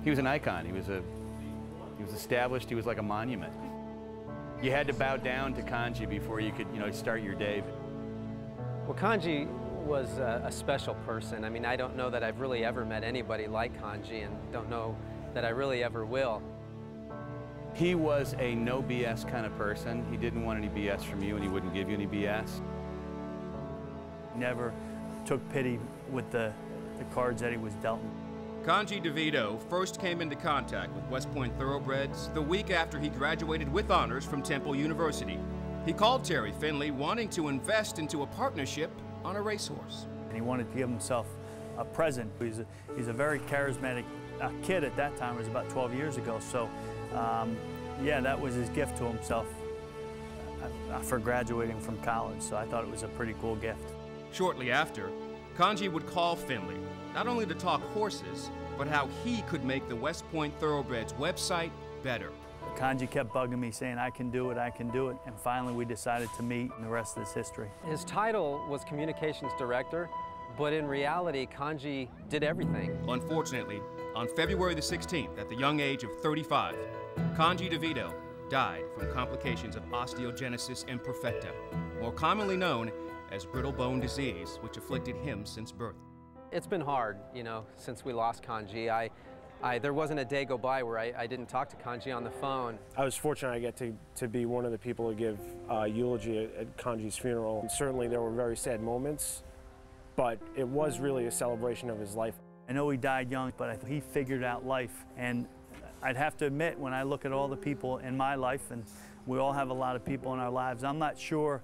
He was an icon. He was established. He was like a monument. You had to bow down to Congie before you could, start your day. Well, Congie was a special person. I mean, I don't know that I've really ever met anybody like Congie, and don't know that I really ever will. He was a no BS kind of person. He didn't want any BS from you, and he wouldn't give you any BS. Never took pity with the cards that he was dealt. Congie DeVito first came into contact with West Point Thoroughbreds the week after he graduated with honors from Temple University. He called Terry Finley wanting to invest into a partnership on a racehorse. And he wanted to give himself a present. He's a very charismatic kid at that time. It was about 12 years ago. So, yeah, that was his gift to himself for graduating from college. So I thought it was a pretty cool gift. Shortly after, Congie would call Finley, not only to talk horses, but how he could make the West Point Thoroughbreds website better. Congie kept bugging me saying, I can do it, and finally we decided to meet, and the rest is history. His title was Communications Director, but in reality, Congie did everything. Unfortunately, on February the 16th, at the young age of 35, Congie DeVito died from complications of osteogenesis imperfecta, more commonly known as brittle bone disease, which afflicted him since birth. It's been hard, since we lost Congie. There wasn't a day go by where I didn't talk to Congie on the phone. I was fortunate I get to be one of the people to give eulogy at Congie's funeral. And certainly there were very sad moments, but it was really a celebration of his life. I know he died young, but he figured out life. And I'd have to admit, when I look at all the people in my life, and we all have a lot of people in our lives, I'm not sure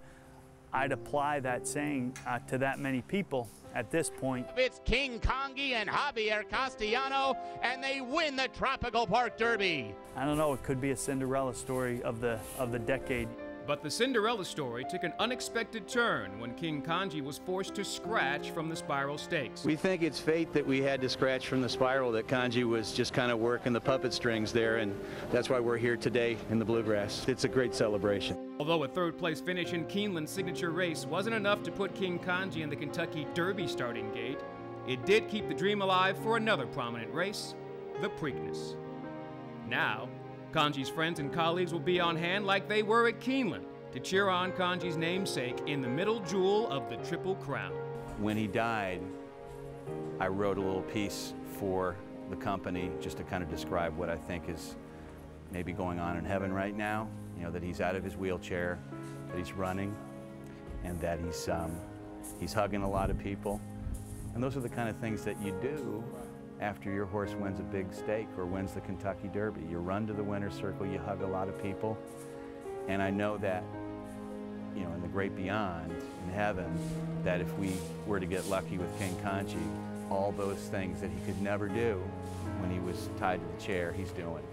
I'd apply that saying to that many people at this point. It's King Congie and Javier Castellano, and they win the Tropical Park Derby. I don't know, it could be a Cinderella story of the decade. But the Cinderella story took an unexpected turn when King Congie was forced to scratch from the Spiral Stakes. We think it's fate that we had to scratch from the Spiral, that Congie was just kind of working the puppet strings there, and that's why we're here today in the Bluegrass. It's a great celebration. Although a third-place finish in Keeneland's signature race wasn't enough to put King Congie in the Kentucky Derby starting gate, it did keep the dream alive for another prominent race, the Preakness. Now, Congie's friends and colleagues will be on hand like they were at Keeneland to cheer on Congie's namesake in the middle jewel of the Triple Crown. When he died, I wrote a little piece for the company just to kind of describe what I think is maybe going on in heaven right now. That he's out of his wheelchair, that he's running, and that he's hugging a lot of people. And those are the kind of things that you do after your horse wins a big stake or wins the Kentucky Derby. You run to the winner's circle, you hug a lot of people. And I know that, in the great beyond, in heaven, that if we were to get lucky with King Congie, all those things that he could never do when he was tied to the chair, he's doing.